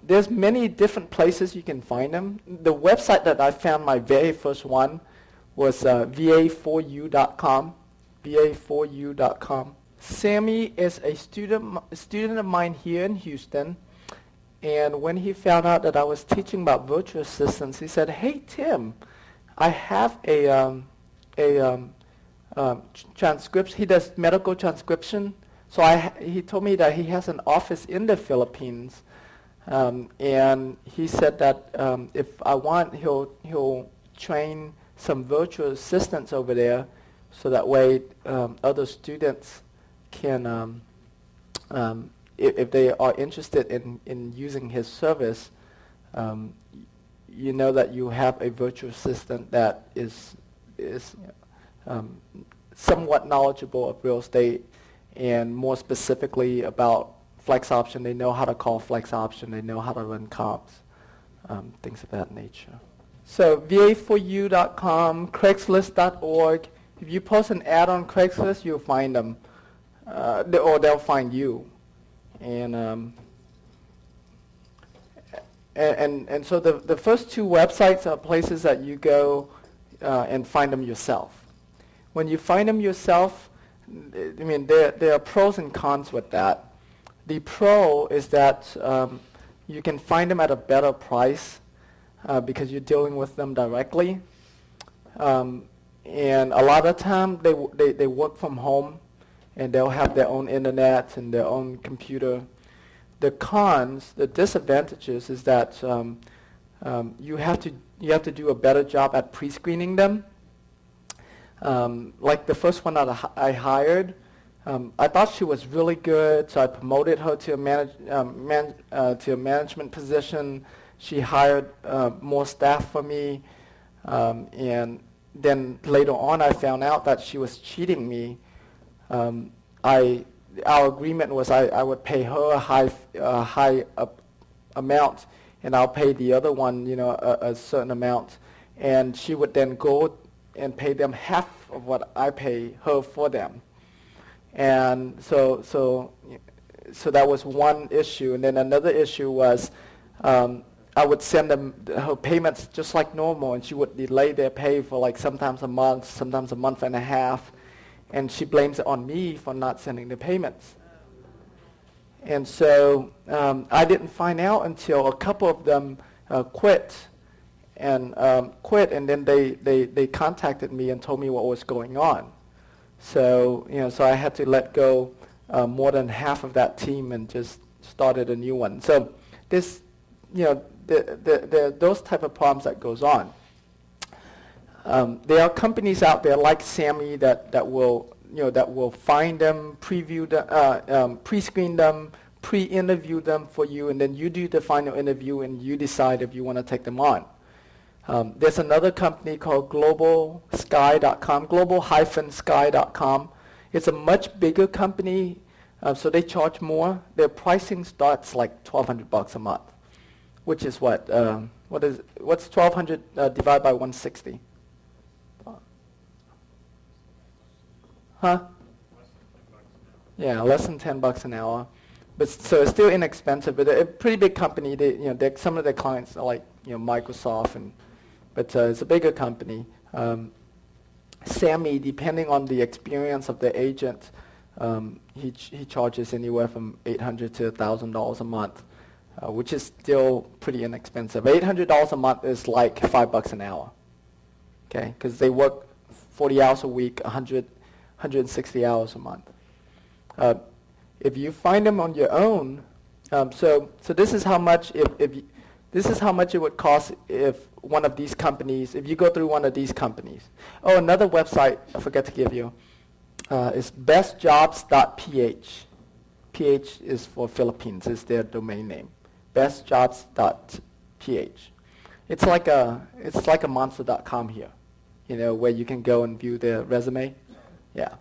there's many different places you can find them. The website that I found, my very first one, was va4u.com, va4u.com. Sammy is a student of mine here in Houston, and when he found out that I was teaching about virtual assistants, he said, "Hey Tim, I have a transcription." He does medical transcription, so he told me that he has an office in the Philippines, and he said that if I want, he'll train some virtual assistants over there, so that way other students can, if they are interested in using his service, you know that you have a virtual assistant that is somewhat knowledgeable of real estate, and more specifically about flex option. They know how to call flex option. They know how to run comps, things of that nature. So va4u.com, Craigslist.org. If you post an ad on Craigslist, you'll find them, or they'll find you. And so the first two websites are places that you go and find them yourself. When you find them yourself, I mean, there are pros and cons with that. The pro is that you can find them at a better price because you're dealing with them directly. And a lot of time they work from home, and they'll have their own internet and their own computer. The cons, the disadvantages, is that you have to do a better job at pre-screening them. Like the first one that I hired, I thought she was really good, so I promoted her to a management position. She hired more staff for me, and then later on I found out that she was cheating me. Our agreement was I would pay her a high amount, and I'll pay the other one, a certain amount, and she would then go and pay them half of what I pay her for them. And so that was one issue. And then another issue was I would send them her payments just like normal, and she would delay their pay for like sometimes a month, sometimes a month and a half, and she blames it on me for not sending the payments. And so I didn't find out until a couple of them quit, and then they contacted me and told me what was going on. So so I had to let go more than half of that team and just started a new one. So this, there are those type of problems that goes on. There are companies out there like Sammy that will find them, preview them, pre-screen them, pre-interview them for you, and then you do the final interview and you decide if you want to take them on. There's another company called globalsky.com, global-sky.com. It's a much bigger company, so they charge more. Their pricing starts like $1,200 a month, which is what's 1,200 divided by 160? Huh? Yeah, less than $10 an hour. But so it's still inexpensive. But a pretty big company. Some of their clients are like Microsoft, but it's a bigger company. Sammy, depending on the experience of the agent, he charges anywhere from $800 to $1,000 a month, which is still pretty inexpensive. $800 a month is like $5 an hour, okay? Because they work 40 hours a week, 160 hours a month. If you find them on your own, so this is how much this is how much it would cost if one of these companies, if you go through one of these companies. Oh, another website I forgot to give you is bestjobs.ph. PH is for Philippines, is their domain name. Bestjobs.ph. It's like a monster.com here, where you can go and view their resume. Yeah.